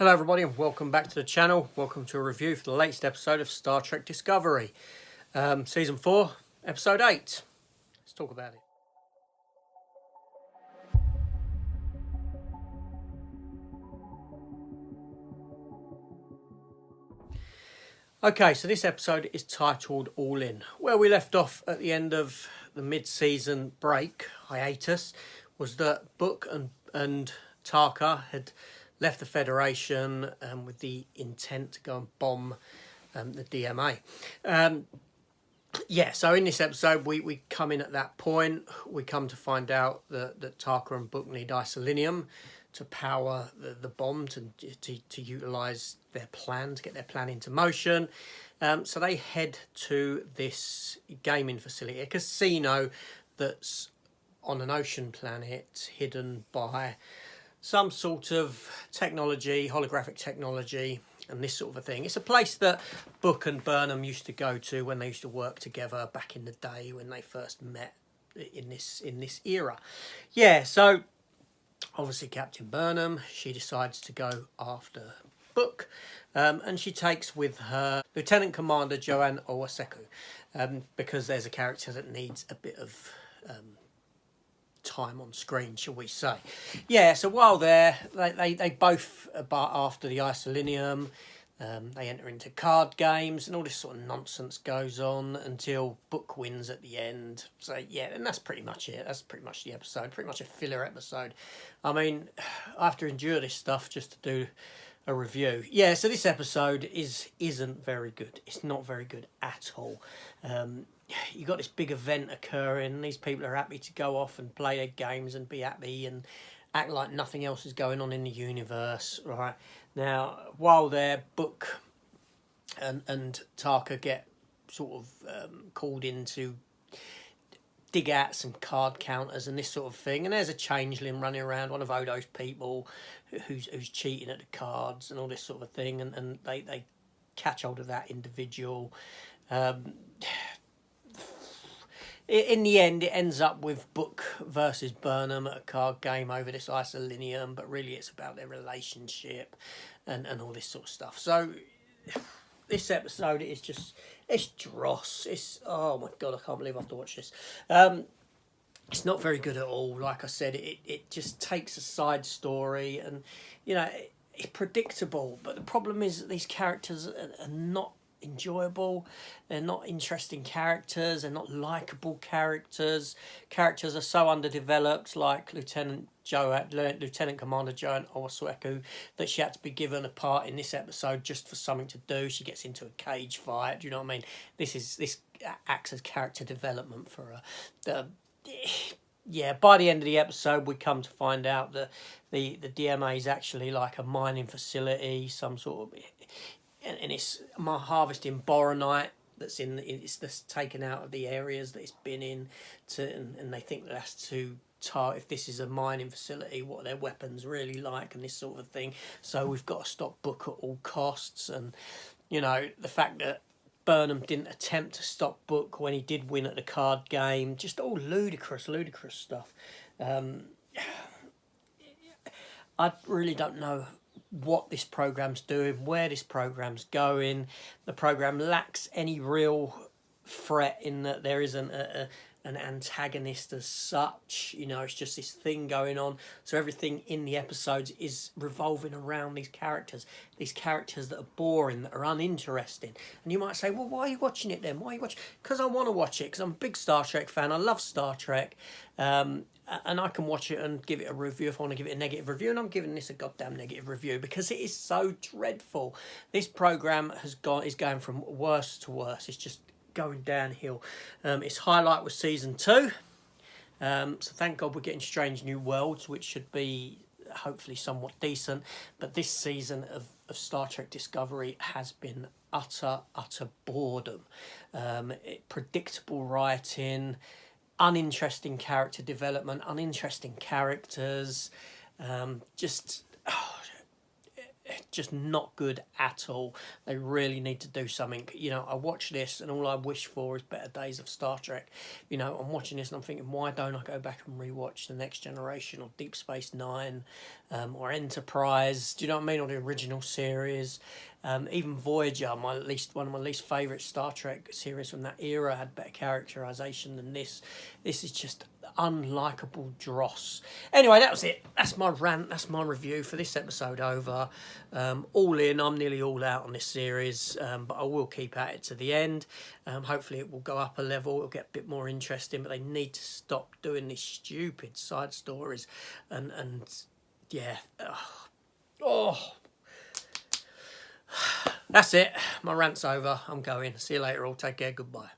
Hello everybody and welcome back to the channel. Welcome to a review for the latest episode of Star Trek Discovery. Season 4, Episode 8. Let's talk about it. Okay, so this episode is titled All In. Where we left off at the end of the mid-season break, hiatus, was that Book and Tarka had left the Federation with the intent to go and bomb the DMA. So in this episode, we come in at that point. We come to find out that Tarka and Book need isolinium to power the bomb, to utilise their plan, to get their plan into motion. So they head to this gaming facility, a casino that's on an ocean planet hidden by some sort of technology, holographic technology, and this sort of a thing. It's a place that Book and Burnham used to go to when they used to work together back in the day when they first met in this era. Yeah, so obviously Captain Burnham, she decides to go after Book, and she takes with her Lieutenant Commander Joanne Owaseku, because there's a character that needs a bit of time on screen, shall we say. Yeah, so while there, they both, after the isolinium, they enter into card games and all this sort of nonsense goes on until Book wins at the end. So yeah, and that's pretty much it. That's pretty much the episode, pretty much a filler episode. I mean, I have to endure this stuff just to do a review. Yeah, so this episode isn't very good. It's not very good at all. You got this big event occurring. These people are happy to go off and play their games and be happy and act like nothing else is going on in the universe. Right now, while their Book and Tarka get sort of called in to dig out some card counters and this sort of thing, and there's a changeling running around, one of Odo's people, who's cheating at the cards and all this sort of thing, and they catch hold of that individual. In the end, it ends up with Book versus Burnham at a card game over this isolinium, but really it's about their relationship and all this sort of stuff. So this episode is just, it's dross. It's, oh my God, I can't believe I have to watch this. It's not very good at all. Like I said, it just takes a side story and, you know, it's predictable. But the problem is that these characters are not enjoyable. They're not interesting characters. They're not likable characters. Characters are so underdeveloped, like Lieutenant Commander Joanne Owaseku, that she had to be given a part in this episode just for something to do. She gets into a cage fight. Do you know what I mean? This acts as character development for her. Yeah, by the end of the episode, we come to find out that the DMA is actually like a mining facility, some sort of, and it's harvesting boronite that's taken out of the areas that it's been in, and they think that's to if this is a mining facility, what are their weapons really like and this sort of thing. So we've got to stop Book at all costs, and you know, the fact that Burnham didn't attempt to stop Book when he did win at the card game, just all ludicrous stuff. I really don't know what this program's doing, where this program's going. The program lacks any real threat in that there isn't an antagonist as such. You know, it's just this thing going on. So everything in the episodes is revolving around these characters that are boring, that are uninteresting. And you might say, well, why are you watching it then? Why are you watching? Because I want to watch it, because I'm a big Star Trek fan. I love Star Trek. And I can watch it and give it a review if I want to give it a negative review, and I'm giving this a goddamn negative review because it is so dreadful. This program is going from worse to worse. It's just going downhill. Its highlight was season 2. So thank God we're getting Strange New Worlds, which should be hopefully somewhat decent. But this season of Star Trek Discovery has been utter boredom. Predictable writing, uninteresting character development, uninteresting characters, just not good at all. They really need to do something. You know, I watch this and all I wish for is better days of Star Trek. You know, I'm watching this and I'm thinking, why don't I go back and rewatch The Next Generation or Deep Space Nine, or Enterprise? Do you know what I mean? Or the original series. Even Voyager, one of my least favourite Star Trek series from that era, had better characterisation than this. This is just unlikable dross. Anyway, that was it. That's my rant. That's my review for this episode over. All in, I'm nearly all out on this series, but I will keep at it to the end. Hopefully it will go up a level. It'll get a bit more interesting, but they need to stop doing these stupid side stories. And yeah. Oh. That's it. My rant's over. I'm going. See you later all. Take care. Goodbye.